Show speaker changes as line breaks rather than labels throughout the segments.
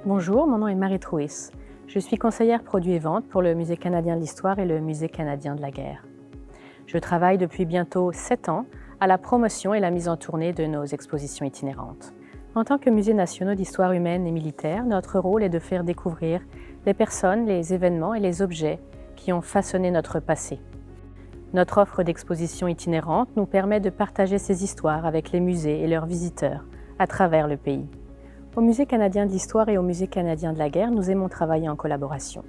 Bonjour, mon nom est Marie Trouis. Je suis conseillère produits et ventes pour le Musée canadien de l'Histoire et le Musée canadien de la guerre. Je travaille depuis bientôt 7 ans à la promotion et la mise en tournée de nos expositions itinérantes. En tant que musée national d'histoire humaine et militaire, notre rôle est de faire découvrir les personnes, les événements et les objets qui ont façonné notre passé. Notre offre d'expositions itinérantes nous permet de partager ces histoires avec les musées et leurs visiteurs à travers le pays. Au Musée canadien de l'Histoire et au Musée canadien de la guerre, nous aimons travailler en collaboration.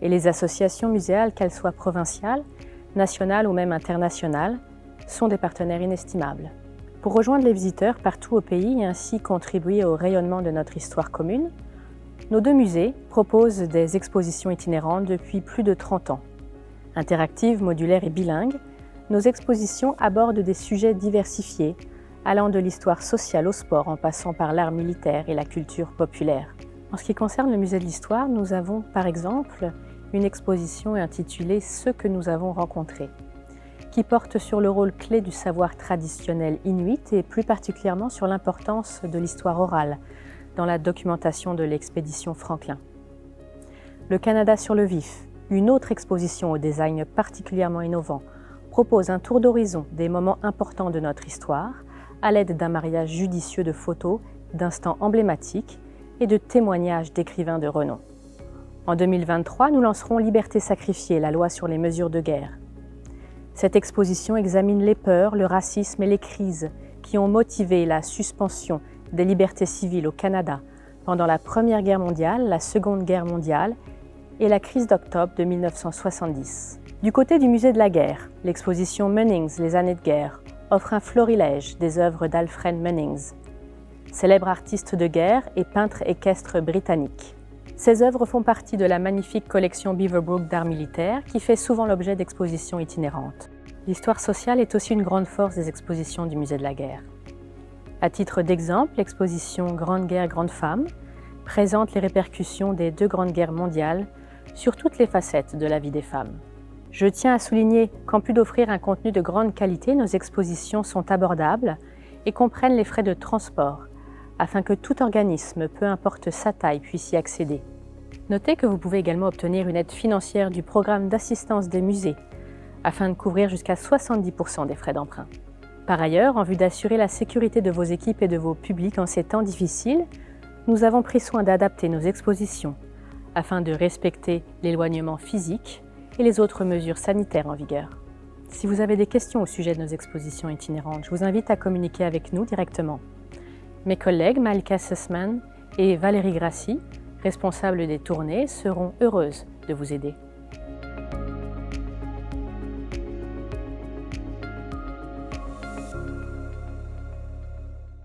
Et les associations muséales, qu'elles soient provinciales, nationales ou même internationales, sont des partenaires inestimables. Pour rejoindre les visiteurs partout au pays et ainsi contribuer au rayonnement de notre histoire commune, nos deux musées proposent des expositions itinérantes depuis plus de 30 ans. Interactives, modulaires et bilingues, nos expositions abordent des sujets diversifiés, allant de l'histoire sociale au sport en passant par l'art militaire et la culture populaire. En ce qui concerne le Musée de l'Histoire, nous avons par exemple une exposition intitulée « Ceux que nous avons rencontrés », qui porte sur le rôle clé du savoir traditionnel inuit et plus particulièrement sur l'importance de l'histoire orale dans la documentation de l'expédition Franklin. Le Canada sur le vif, une autre exposition au design particulièrement innovant, propose un tour d'horizon des moments importants de notre histoire à l'aide d'un mariage judicieux de photos, d'instants emblématiques et de témoignages d'écrivains de renom. En 2023, nous lancerons Liberté sacrifiée, la loi sur les mesures de guerre. Cette exposition examine les peurs, le racisme et les crises qui ont motivé la suspension des libertés civiles au Canada pendant la Première Guerre mondiale, la Seconde Guerre mondiale et la crise d'octobre de 1970. Du côté du Musée de la guerre, l'exposition Munnings, les années de guerre, offre un florilège des œuvres d'Alfred Munnings, célèbre artiste de guerre et peintre équestre britannique. Ces œuvres font partie de la magnifique collection Beaverbrook d'art militaire qui fait souvent l'objet d'expositions itinérantes. L'histoire sociale est aussi une grande force des expositions du Musée de la guerre. À titre d'exemple, l'exposition Grande guerre, grandes femmes présente les répercussions des deux grandes guerres mondiales sur toutes les facettes de la vie des femmes. Je tiens à souligner qu'en plus d'offrir un contenu de grande qualité, nos expositions sont abordables et comprennent les frais de transport, afin que tout organisme, peu importe sa taille, puisse y accéder. Notez que vous pouvez également obtenir une aide financière du programme d'assistance des musées, afin de couvrir jusqu'à 70% des frais d'emprunt. Par ailleurs, en vue d'assurer la sécurité de vos équipes et de vos publics en ces temps difficiles, nous avons pris soin d'adapter nos expositions, afin de respecter l'éloignement physique et les autres mesures sanitaires en vigueur. Si vous avez des questions au sujet de nos expositions itinérantes, je vous invite à communiquer avec nous directement. Mes collègues Malika Sussman et Valérie Grassi, responsables des tournées, seront heureuses de vous aider.